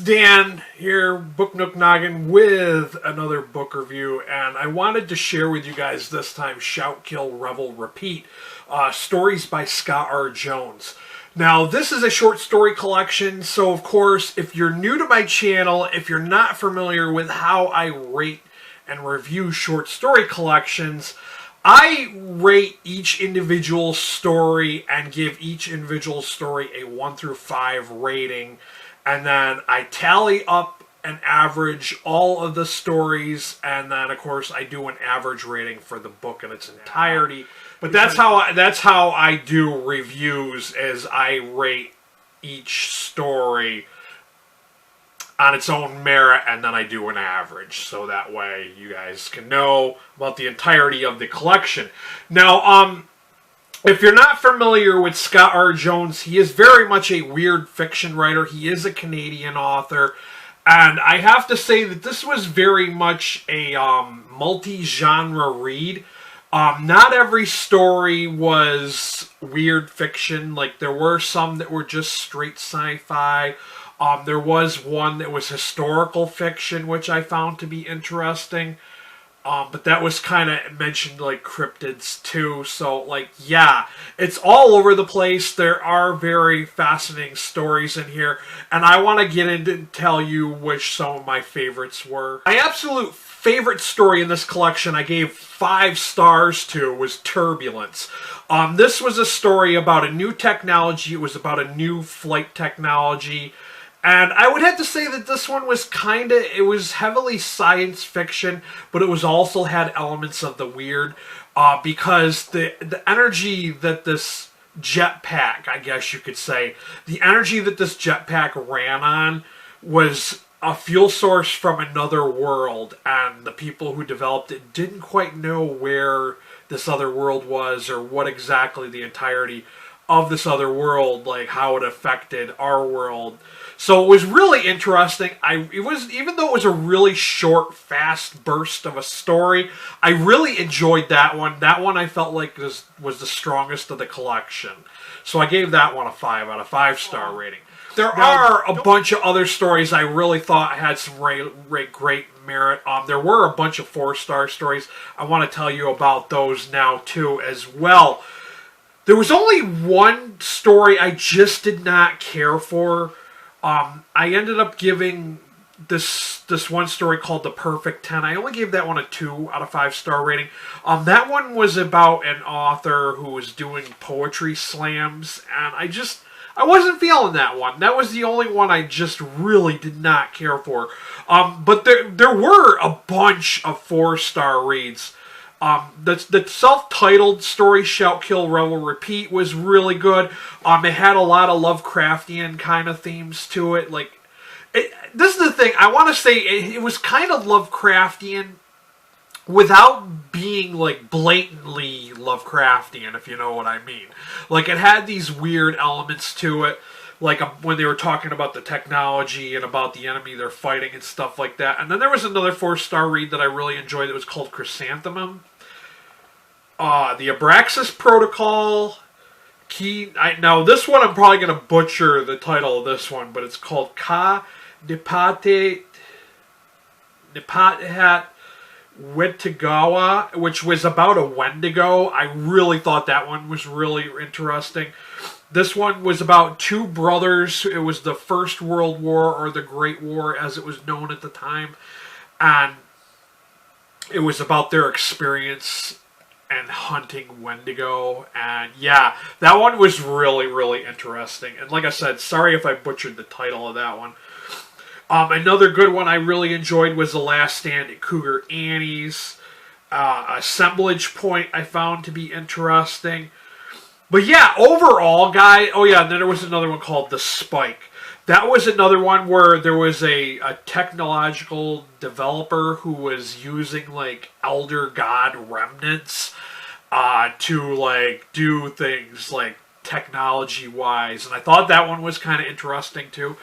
Dan here, Book Nook Noggin, with another book review, and I wanted to share with you guys this time Shout, Kill, Revel, Repeat, stories by Scott R. Jones. Now, this is a short story collection, so of course, if you're new to my channel, if you're not familiar with how I rate and review short story collections, I rate each individual story and give each individual story a 1 through 5 rating. And then I tally up and average all of the stories, and then of course I do an average rating for the book in its entirety. But that's how I do reviews, is I rate each story on its own merit, and then I do an average, so that way you guys can know about the entirety of the collection. Now, if you're not familiar with Scott R. Jones, he is very much a weird fiction writer. He is a Canadian author. And I have to say that this was very much a multi-genre read. Not every story was weird fiction. Like, there were some that were just straight sci-fi. There was one that was historical fiction, which I found to be interesting. But that was kind of mentioned like cryptids too, so like, yeah, it's all over the place. There are very fascinating stories in here, and I want to get into and tell you which some of my favorites were. My absolute favorite story in this collection I gave 5 stars to was Turbulence. This was a story about a new technology. It was about a new flight technology. And I would have to say that this one was it was heavily science fiction, but it was also had elements of the weird, because the energy that this jetpack, I guess you could say, the energy that this jetpack ran on was a fuel source from another world, and the people who developed it didn't quite know where this other world was or what exactly the entirety of this other world, like how it affected our world. So it was really interesting. Even though it was a really short, fast burst of a story, I really enjoyed that one. That one I felt like was the strongest of the collection. So I gave that one a 5 out of 5-star rating. There are a bunch of other stories I really thought had some great merit. There were a bunch of 4-star stories. I want to tell you about those now too as well. There was only one story I just did not care for. I ended up giving this one story called The Perfect 10. I only gave that one a 2 out of 5-star rating. That one was about an author who was doing poetry slams, and I wasn't feeling that one. That was the only one I just really did not care for. But there were a bunch of 4-star reads. The self-titled story, Shout, Kill, Revel, Repeat, was really good. It had a lot of Lovecraftian kind of themes to it. This is the thing, I want to say it was kind of Lovecraftian without being, like, blatantly Lovecraftian, if you know what I mean. Like, it had these weird elements to it, like when they were talking about the technology and about the enemy they're fighting and stuff like that. And then there was another 4-star read that I really enjoyed that was called Chrysanthemum. The Abraxas Protocol. Now, this one I'm probably going to butcher the title of this one, but it's called Ka Nipahat Wetagawa, which was about a Wendigo. I really thought that one was really interesting. This one was about 2 brothers. It was the First World War, or the Great War as it was known at the time. And it was about their experience and hunting Wendigo. And yeah, that one was really, really interesting. And like I said, sorry if I butchered the title of that one. Another good one I really enjoyed was The Last Stand at Cougar Annie's. Assemblage Point I found to be interesting. But yeah, overall, oh yeah, and then there was another one called The Spike. That was another one where there was a technological developer who was using, like, Elder God remnants to, like, do things, like, technology-wise. And I thought that one was kind of interesting, too.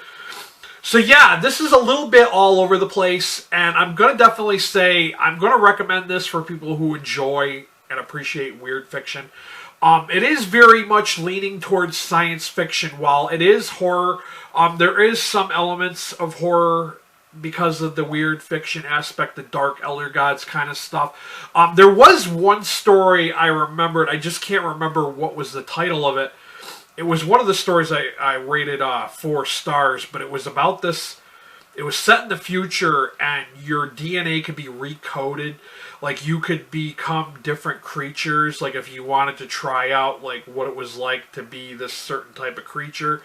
So yeah, this is a little bit all over the place, and I'm going to definitely say I'm going to recommend this for people who enjoy and appreciate weird fiction. It is very much leaning towards science fiction. While it is horror, there is some elements of horror because of the weird fiction aspect, the dark elder gods kind of stuff. There was one story I remembered. I just can't remember what was the title of it. It was one of the stories I rated 4 stars, but it was about this. It was set in the future, and your DNA could be recoded. Like, you could become different creatures. Like, if you wanted to try out, like, what it was like to be this certain type of creature.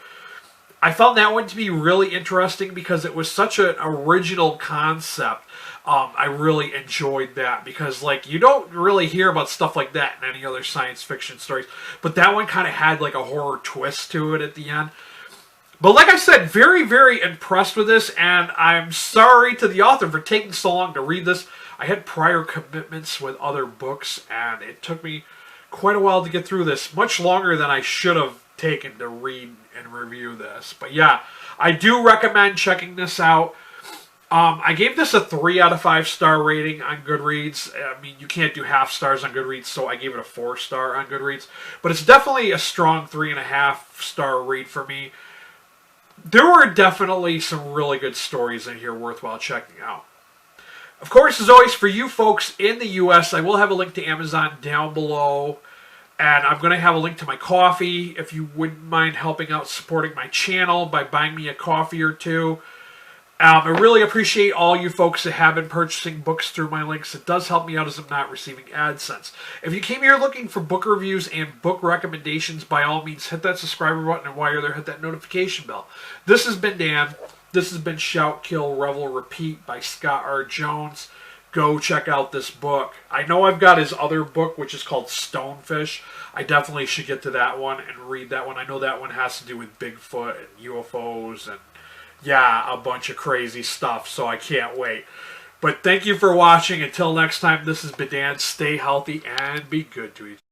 I found that one to be really interesting because it was such an original concept. I really enjoyed that because, like, you don't really hear about stuff like that in any other science fiction stories. But that one kind of had, like, a horror twist to it at the end. But like I said, very, very impressed with this, and I'm sorry to the author for taking so long to read this. I had prior commitments with other books, and it took me quite a while to get through this. Much longer than I should have taken to read and review this. But yeah, I do recommend checking this out. I gave this a 3 out of 5 star rating on Goodreads. I mean, you can't do half stars on Goodreads, so I gave it a 4 star on Goodreads. But it's definitely a strong 3.5 star read for me. There were definitely some really good stories in here worthwhile checking out. Of course, as always, for you folks in the U.S., I will have a link to Amazon down below. And I'm going to have a link to my coffee if you wouldn't mind helping out supporting my channel by buying me a coffee or two. I really appreciate all you folks that have been purchasing books through my links. It does help me out as I'm not receiving AdSense. If you came here looking for book reviews and book recommendations, by all means, hit that subscriber button, and while you're there, hit that notification bell. This has been Dan. This has been Shout, Kill, Revel, Repeat by Scott R. Jones. Go check out this book. I know I've got his other book, which is called Stonefish. I definitely should get to that one and read that one. I know that one has to do with Bigfoot and UFOs and, yeah, a bunch of crazy stuff, so I can't wait. But thank you for watching. Until next time, this has been Dan. Stay healthy and be good to each other.